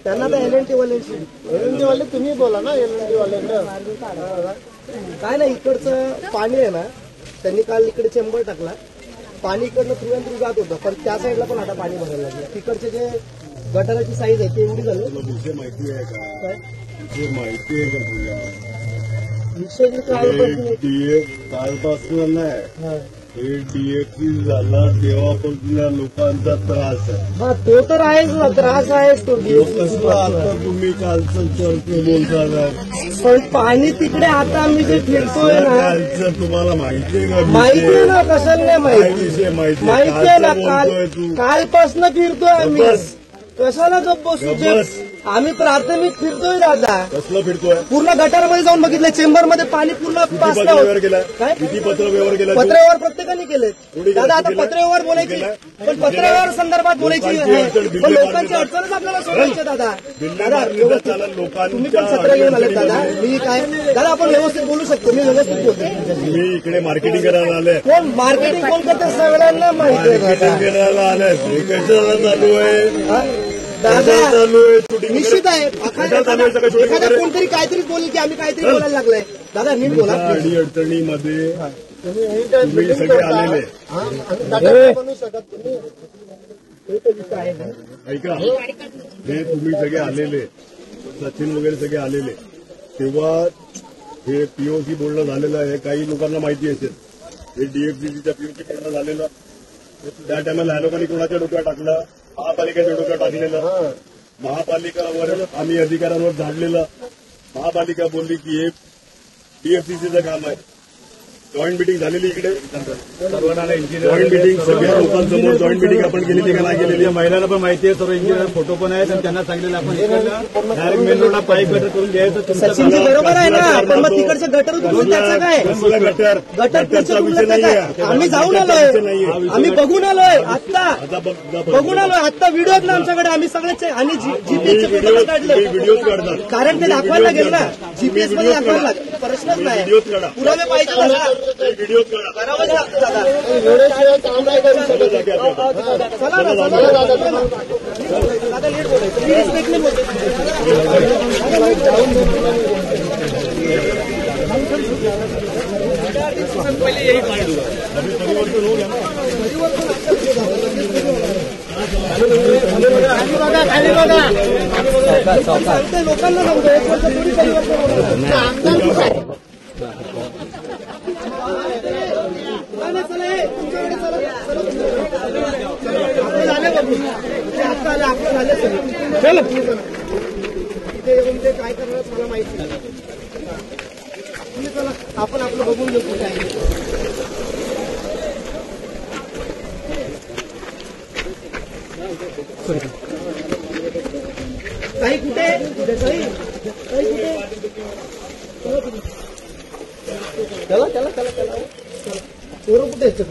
त्यांना तर LNT वाले तुम्ही बोला ना, LNT वाल्यांना काय नाही. इकडचं पाणी आहे ना, त्यांनी काल इकडे चेंबर टाकला, पाणी इकडनं थ्रू अँड थ्रू जात होतं, पण त्या साईडला पण आता पाणी भरायला लागलं. तिकडचे जे गटाराची साईज आहे ती एवढी झाली. विषय माहिती आहे का? विषय माहिती आहे का तुला? विषय कालपासून नाही, हे DFC झाला तेव्हापासून लोकांचा त्रास आहे. हा तो तर आहेच ना, त्रास आहेच तो DFC. आता तुम्ही कालचं चर्चा बोलता, पण पाणी तिकडे आता आम्ही जे फिरतोय ना, कालचं तुम्हाला माहिती आहे का? माहिती आहे ना, कशाला नाही माहिती, विषय माहिती माहिती आहे ना. कालपासून फिरतोय आम्ही, कशाला गप बसू? आम्ही प्राथमिक फिरतोय दादा. कसलं फिरतोय? पूर्ण गटारमध्ये जाऊन बघितलं, चेंबरमध्ये पाणी पूर्ण पत्र व्यवहार केला. किती पत्र व्यवहार केला? पत्रव्यवहार प्रत्येकाने केले दादा. आता पत्रव्यवहार बोलायची, पण पत्रव्यवहार संदर्भात बोलायची आहे, पण लोकांची अडचणच आपल्याला सोडायची दादा. दादा तुम्ही पण सत्र घेऊन आले दादा. मी काय दादा, आपण व्यवस्थित बोलू शकतो, मी व्यवस्थित बोलतो. मी इकडे मार्केटिंग करायला आले. कोण मार्केटिंग कोण करते सगळ्यांना माहिती आहे. मार्केटिंग करायला आले, कशाला चालू आहे? दादा निश्चित आहे. एखादा कोणतरी काहीतरी बोलेल की आम्ही काहीतरी बोलायला लागलाय. दादा नीट बोला. अडीअडचणीमध्ये तुम्ही सगळे आलेले बनवू शकत तुम्ही. ऐका, हे तुम्ही सगळे आलेले, सचिन वगैरे सगळे आलेले, तेव्हा हे POC बोलणं झालेलं आहे. काही लोकांना माहिती असेल, हे DFCCच्या POC बोलणं झालेलं. त्या टायमाला ह्या लोकांनी कोणाच्या डोक्यात टाकलं? महापालिकेच्या डोक्यात टाकलेलं. महापालिकावर आम्ही अधिकाऱ्यांवर झाडलेलं. महापालिका बोलली की हे DFCCचं काम आहे. जॉईंट मिटिंग झालेली इकडे, जॉईंट मिटिंग सगळ्या लोकांसमोर जॉईंट मिटिंग आपण केलेली का नाही केलेली? महिलांना पण माहिती आहे, सर्व इंजिनियर फोटो पण आहेत आणि त्यांना सांगितलेलं आपण डायरेक्ट मेन रोडला पाईप गटर करून द्यायचं. सचिनजी बरोबर आहे ना, पण मग तिकडचं गटर उतरून त्याचं काय? गटर आम्ही जाऊन आलोय, आम्ही बघून आलोय, आत्ता बघून आलोय, आत्ता व्हिडिओ ना आमच्याकडे. आम्ही सगळ्याचे आणि जीपीएसचे फोटो काढले, कारण ते दाखवायला लागेल ना. जीपीएस मध्ये दाखवायला लागेल, प्रश्नच नाही. पुरावे पाहिजे, व्हिडिओ करावंच लागतं दादा. एवढ्याशिवाय काम नाही करू शकत. चला ना, दादा नीट बोलायचं, मी रिस्पेक्टने बोलतो. पहिले यही पाणी अभी परिवर्तन हो गया ना. खाली बघा लोकांना सांगतो, एक वर्ष थोडी परिवर्तन होणार. इथे येऊन ते काय करणार मला माहिती नाही. तुम्ही चला, आपण आपलं बघून घेऊ कुठे आहे. काही कुठे चला चला चला चला. पोरं कुठे आहेत?